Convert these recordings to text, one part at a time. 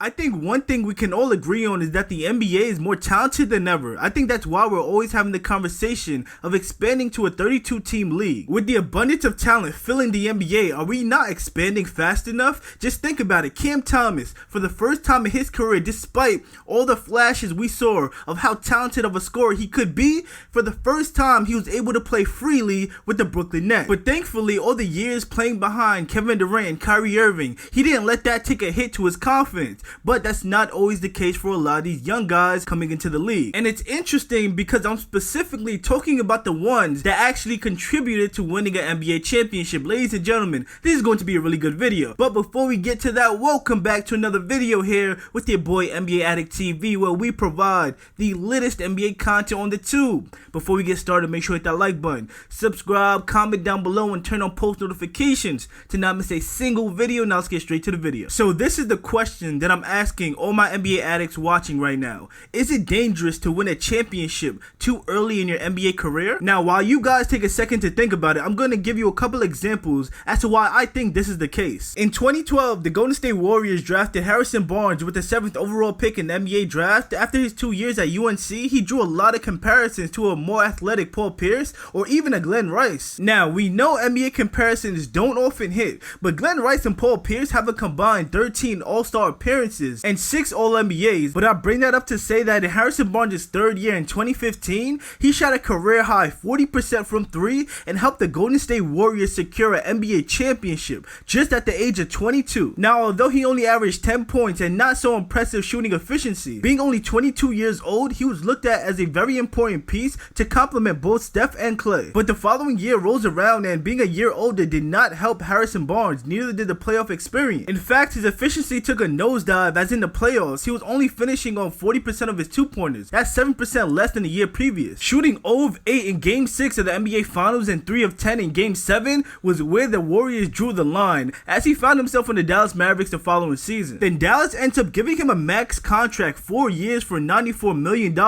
I think one thing we can all agree on is that the NBA is more talented than ever. I think that's why we're always having the conversation of expanding to a 32-team league. With the abundance of talent filling the NBA, are we not expanding fast enough? Just think about it. Cam Thomas, for the first time in his career, despite all the flashes we saw of how talented of a scorer he could be, for the first time he was able to play freely with the Brooklyn Nets. But thankfully, all the years playing behind Kevin Durant and Kyrie Irving, he didn't let that take a hit to his confidence. But that's not always the case for a lot of these young guys coming into the league. And it's interesting because I'm specifically talking about the ones that actually contributed to winning an NBA championship. Ladies and gentlemen, this is going to be a really good video. But before we get to that, welcome back to another video here with your boy NBA Addict TV, where we provide the latest NBA content on the tube. Before we get started, make sure to hit that like button, subscribe, comment down below, and turn on post notifications to not miss a single video. Now let's get straight to the video. So this is the question that I'm asking all my NBA addicts watching right now. Is it dangerous to win a championship too early in your NBA career? Now, while you guys take a second to think about it, I'm going to give you a couple examples as to why I think this is the case. In 2012, the Golden State Warriors drafted Harrison Barnes with the 7th overall pick in the NBA draft. After his 2 years at UNC, he drew a lot of comparisons to a more athletic Paul Pierce or even a Glenn Rice. Now, we know NBA comparisons don't often hit, but Glenn Rice and Paul Pierce have a combined 13 All-Star appearances and 6 All-NBAs, but I bring that up to say that in Harrison Barnes' 3rd year in 2015, he shot a career-high 40% from 3 and helped the Golden State Warriors secure an NBA championship just at the age of 22. Now, although he only averaged 10 points and not so impressive shooting efficiency, being only 22 years old, he was looked at as a very important piece to complement both Steph and Clay. But the following year rolls around and being a year older did not help Harrison Barnes, neither did the playoff experience. In fact, his efficiency took a nosedive as in the playoffs, he was only finishing on 40% of his 2-pointers. That's 7% less than the year previous. Shooting 0 of 8 in Game 6 of the NBA Finals and 3 of 10 in Game 7 was where the Warriors drew the line, as he found himself in the Dallas Mavericks the following season. Then Dallas ends up giving him a max contract, 4 years for $94 million.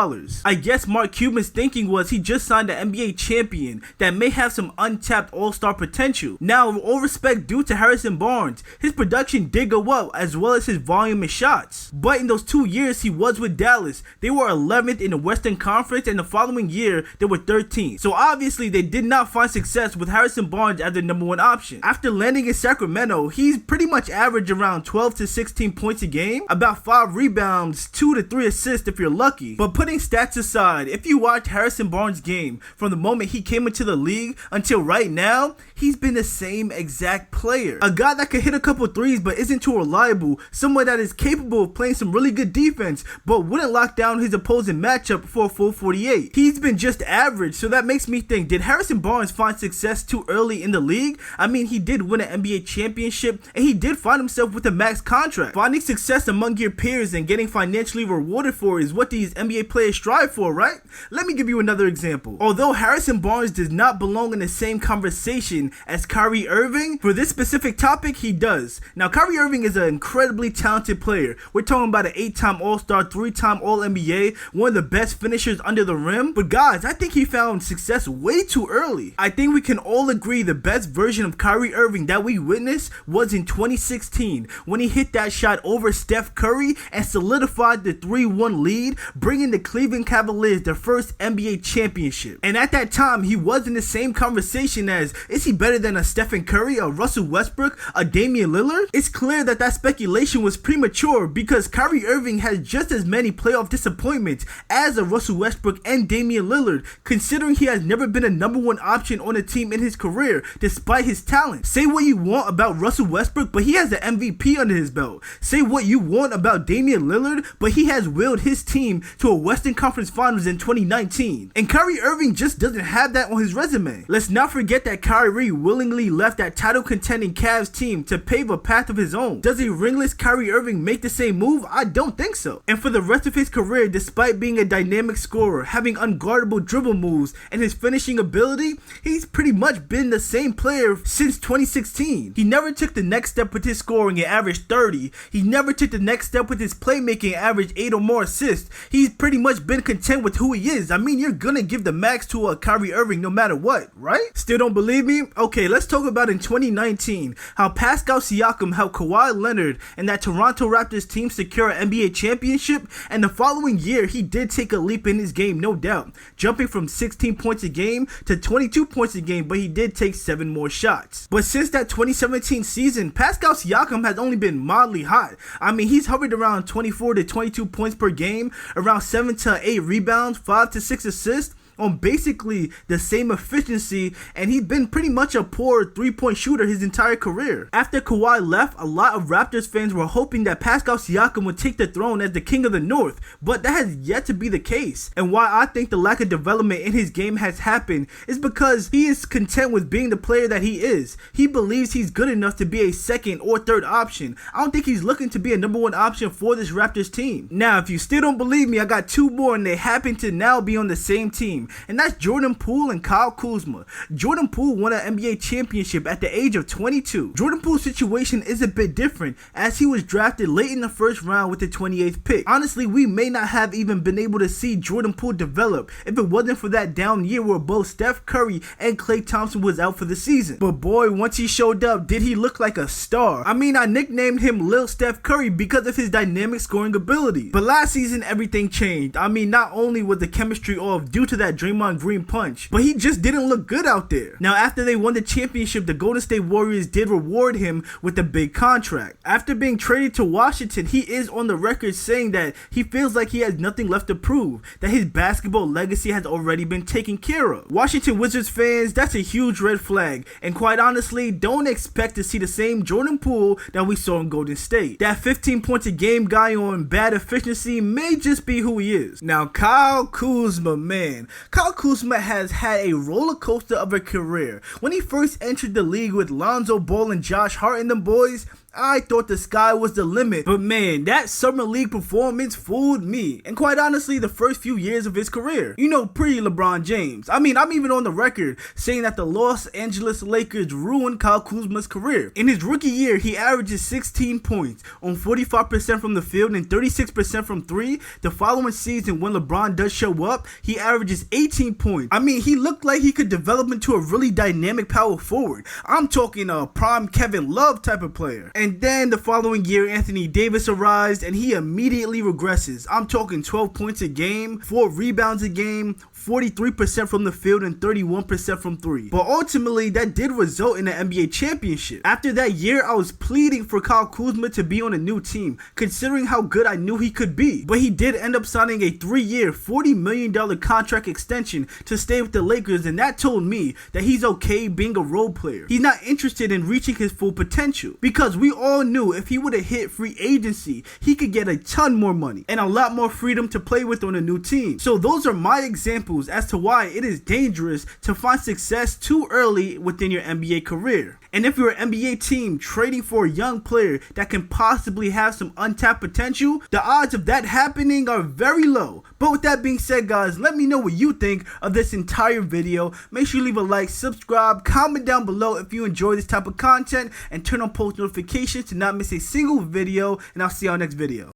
I guess Mark Cuban's thinking was he just signed an NBA champion that may have some untapped all-star potential. Now, all respect due to Harrison Barnes, his production did go up as well as his volume of shots. But in those 2 years he was with Dallas, they were 11th in the Western Conference, and the following year they were 13th. So obviously they did not find success with Harrison Barnes as their #1 option. After landing in Sacramento, he's pretty much averaged around 12 to 16 points a game, about 5 rebounds, 2 to 3 assists if you're lucky. But putting stats aside, if you watch Harrison Barnes' game from the moment he came into the league until right now, he's been the same exact player. A guy that can hit a couple threes but isn't too reliable, someone that is capable of playing some really good defense but wouldn't lock down his opposing matchup for a full 48. He's been just average, so that makes me think, did Harrison Barnes find success too early in the league? I mean, he did win an NBA championship and he did find himself with a max contract. Finding success among your peers and getting financially rewarded for is what these NBA players strive for, right? Let me give you another example. Although Harrison Barnes does not belong in the same conversation as Kyrie Irving, for this specific topic he does. Now, Kyrie Irving is an incredibly talented player. We're talking about an 8-time All-Star, 3-time All-NBA, one of the best finishers under the rim. But guys, I think he found success way too early. I think we can all agree the best version of Kyrie Irving that we witnessed was in 2016 when he hit that shot over Steph Curry and solidified the 3-1 lead, bringing the Cleveland Cavaliers their first NBA championship. And at that time, he was in the same conversation as, is he better than a Stephen Curry, a Russell Westbrook, a Damian Lillard? It's clear that that speculation was premature because Kyrie Irving has just as many playoff disappointments as a Russell Westbrook and Damian Lillard, considering he has never been a #1 option on a team in his career despite his talent. Say what you want about Russell Westbrook, but he has an MVP under his belt. Say what you want about Damian Lillard, but he has willed his team to a Western Conference Finals in 2019. And Kyrie Irving just doesn't have that on his resume. Let's not forget that Kyrie willingly left that title contending Cavs team to pave a path of his own. Does a ringless Kyrie Irving make the same move? I don't think so. And for the rest of his career, despite being a dynamic scorer, having unguardable dribble moves, and his finishing ability, he's pretty much been the same player since 2016. He never took the next step with his scoring and averaged 30. He never took the next step with his playmaking and averaged 8 or more assists. He's pretty much been content with who he is. I mean, you're gonna give the max to a Kyrie Irving no matter what, right? Still don't believe me? Okay, let's talk about in 2019 how Pascal Siakam helped Kawhi Leonard and that Toronto Toronto Raptors team secure an NBA championship, and the following year he did take a leap in his game, no doubt, jumping from 16 points a game to 22 points a game, but he did take 7 more shots. But since that 2017 season, Pascal Siakam has only been mildly hot. I mean, he's hovered around 24 to 22 points per game, around 7 to 8 rebounds, 5 to 6 assists, on basically the same efficiency, and he's been pretty much a poor 3-point shooter his entire career. After Kawhi left, a lot of Raptors fans were hoping that Pascal Siakam would take the throne as the king of the North, but that has yet to be the case. And why I think the lack of development in his game has happened is because he is content with being the player that he is. He believes he's good enough to be a second or third option. I don't think he's looking to be a number 1 option for this Raptors team. Now, if you still don't believe me, I got 2 more, and they happen to now be on the same team. And that's Jordan Poole and Kyle Kuzma. Jordan Poole won an NBA championship at the age of 22. Jordan Poole's situation is a bit different, as he was drafted late in the first round with the 28th pick. Honestly, we may not have even been able to see Jordan Poole develop if it wasn't for that down year where both Steph Curry and Klay Thompson was out for the season. But boy, once he showed up, did he look like a star. I mean, I nicknamed him Lil Steph Curry because of his dynamic scoring ability. But last season, everything changed. I mean, not only was the chemistry off due to that Draymond Green punch, but he just didn't look good out there. Now, after they won the championship, the Golden State Warriors did reward him with a big contract. After being traded to Washington, he is on the record saying that he feels like he has nothing left to prove, that his basketball legacy has already been taken care of. Washington Wizards fans, that's a huge red flag, and quite honestly, don't expect to see the same Jordan Poole that we saw in Golden State. That 15 points a game guy on bad efficiency may just be who he is. Now, Kyle Kuzma, man. Kyle Kuzma has had a roller coaster of a career. When he first entered the league with Lonzo Ball and Josh Hart and them boys, I thought the sky was the limit, but man, that summer league performance fooled me, and quite honestly, the first few years of his career. You know, pre-LeBron James. I mean, I'm even on the record saying that the Los Angeles Lakers ruined Kyle Kuzma's career. In his rookie year, he averages 16 points on 45% from the field and 36% from 3. The following season, when LeBron does show up, he averages 18 points. I mean, he looked like he could develop into a really dynamic power forward. I'm talking a prime Kevin Love type of player. And then the following year, Anthony Davis arrives and he immediately regresses. I'm talking 12 points a game, 4 rebounds a game, 43% from the field and 31% from 3. But ultimately, that did result in an NBA championship. After that year, I was pleading for Kyle Kuzma to be on a new team, considering how good I knew he could be. But he did end up signing a 3-year, $40 million contract extension to stay with the Lakers, and that told me that he's okay being a role player. He's not interested in reaching his full potential, because we all knew if he would have hit free agency, he could get a ton more money and a lot more freedom to play with on a new team. So those are my examples as to why it is dangerous to find success too early within your NBA career. And if you're an NBA team trading for a young player that can possibly have some untapped potential, the odds of that happening are very low. But with that being said, guys, let me know what you think of this entire video. Make sure you leave a like, subscribe, comment down below if you enjoy this type of content, and turn on post notifications to not miss a single video, and I'll see you on next video.